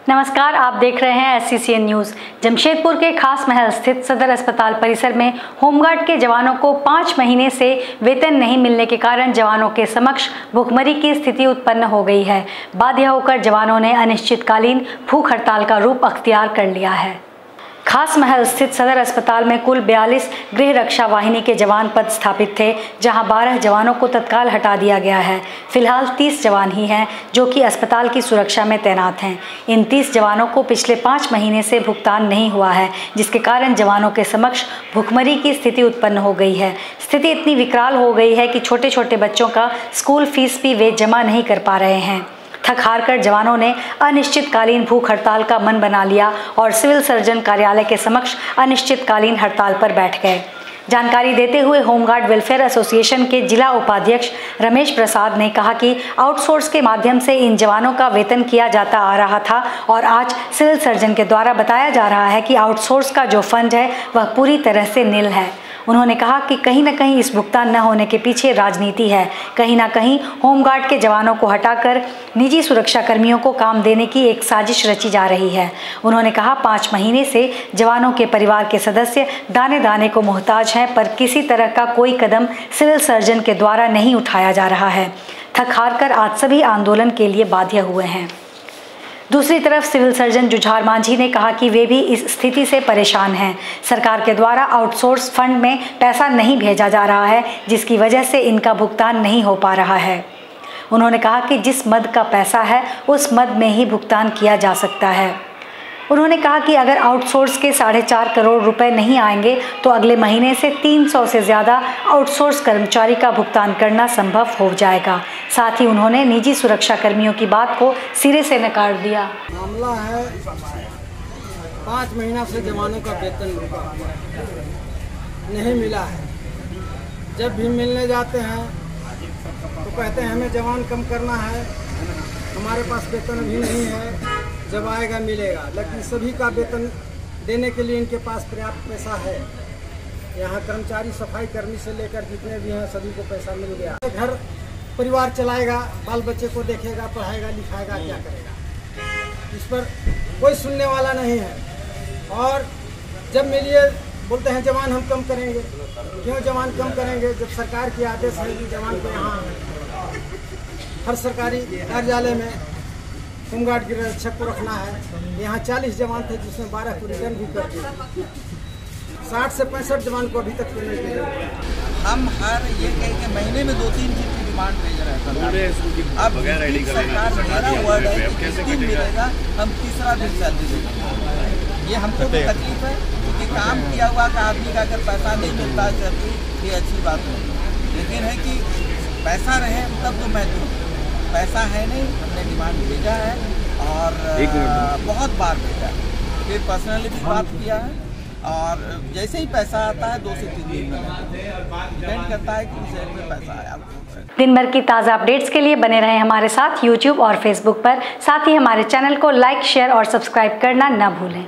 नमस्कार, आप देख रहे हैं SCCN न्यूज़। जमशेदपुर के खास महल स्थित सदर अस्पताल परिसर में होमगार्ड के जवानों को 5 महीने से वेतन नहीं मिलने के कारण जवानों के समक्ष भूखमरी की स्थिति उत्पन्न हो गई है। बाध्य होकर जवानों ने अनिश्चितकालीन भूख हड़ताल का रूप अख्तियार कर लिया है। खास महल स्थित सदर अस्पताल में कुल 42 गृह रक्षा वाहिनी के जवान पद स्थापित थे, जहां 12 जवानों को तत्काल हटा दिया गया है। फिलहाल 30 जवान ही हैं जो कि अस्पताल की सुरक्षा में तैनात हैं। इन 30 जवानों को पिछले 5 महीने से भुगतान नहीं हुआ है, जिसके कारण जवानों के समक्ष भुखमरी की स्थिति उत्पन्न हो गई है। स्थिति इतनी विकराल हो गई है कि छोटे छोटे बच्चों का स्कूल फीस भी वे जमा नहीं कर पा रहे हैं। थक हार कर जवानों ने अनिश्चितकालीन भूख हड़ताल का मन बना लिया और सिविल सर्जन कार्यालय के समक्ष अनिश्चितकालीन हड़ताल पर बैठ गए। जानकारी देते हुए होमगार्ड वेलफेयर एसोसिएशन के जिला उपाध्यक्ष रमेश प्रसाद ने कहा कि आउटसोर्स के माध्यम से इन जवानों का वेतन किया जाता आ रहा था और आज सिविल सर्जन के द्वारा बताया जा रहा है कि आउटसोर्स का जो फंड है वह पूरी तरह से निल है। उन्होंने कहा कि कहीं न कहीं इस भुगतान न होने के पीछे राजनीति है। कहीं न कहीं होमगार्ड के जवानों को हटाकर निजी सुरक्षा कर्मियों को काम देने की एक साजिश रची जा रही है। उन्होंने कहा 5 महीने से जवानों के परिवार के सदस्य दाने दाने को मोहताज हैं, पर किसी तरह का कोई कदम सिविल सर्जन के द्वारा नहीं उठाया जा रहा है। थक हार कर आज सभी आंदोलन के लिए बाध्य हुए हैं। दूसरी तरफ सिविल सर्जन जुझार मांझी ने कहा कि वे भी इस स्थिति से परेशान हैं। सरकार के द्वारा आउटसोर्स फंड में पैसा नहीं भेजा जा रहा है, जिसकी वजह से इनका भुगतान नहीं हो पा रहा है। उन्होंने कहा कि जिस मद का पैसा है उस मद में ही भुगतान किया जा सकता है। उन्होंने कहा कि अगर आउटसोर्स के 4.5 करोड़ रुपए नहीं आएंगे तो अगले महीने से 300 से ज़्यादा आउटसोर्स कर्मचारी का भुगतान करना संभव हो जाएगा। साथ ही उन्होंने निजी सुरक्षा कर्मियों की बात को सिरे से नकार दिया। मामला है 5 महीना से जवानों का वेतन नहीं मिला है। जब भी मिलने जाते हैं तो कहते हैं हमें जवान कम करना है, हमारे पास वेतन भी नहीं है, जब आएगा मिलेगा। लेकिन सभी का वेतन देने के लिए इनके पास पर्याप्त पैसा है। यहाँ कर्मचारी सफाई कर्मी से लेकर जितने भी हैं सभी को पैसा मिल गया। घर परिवार चलाएगा, बाल बच्चे को देखेगा, पढ़ाएगा लिखाएगा, क्या करेगा? इस पर कोई सुनने वाला नहीं है। और जब मिलिए बोलते हैं जवान हम कम करेंगे। क्यों जवान कम करेंगे जब सरकार की आदेश है कि जवान को यहाँ हर सरकारी कार्यालय में होमगार्ड गृह रक्षक को रखना है। यहाँ 40 जवान थे जिसमें 12 को रिटर्न भी कर दिया। 60 से 65 जवान को अभी तक मिलने के लिए हम हर ये कह के महीने में 2-3 चीज की डिमांड भेज रहे हैं। अब सरकार मेरा वर्ड है कि 30 दिन मिलेगा, हम तीसरा दिन सैलरी देंगे। ये हमको भी तकलीफ है क्योंकि काम किया हुआ का आदमी का अगर पैसा नहीं मिलता है सैलरी, ये अच्छी बात नहीं। लेकिन है कि पैसा रहे तब तो मैं दूँ, पैसा है नहीं। हमने डिमांड भेजा है और बहुत बार भेजा है, फिर पर्सनली भी बात किया है और जैसे ही पैसा आता है 2 से 3 दिन में डिपेंड करता है कि उस में पैसा आया। दिन भर की ताज़ा अपडेट्स के लिए बने रहें हमारे साथ YouTube और Facebook पर। साथ ही हमारे चैनल को लाइक, शेयर और सब्सक्राइब करना न भूलें।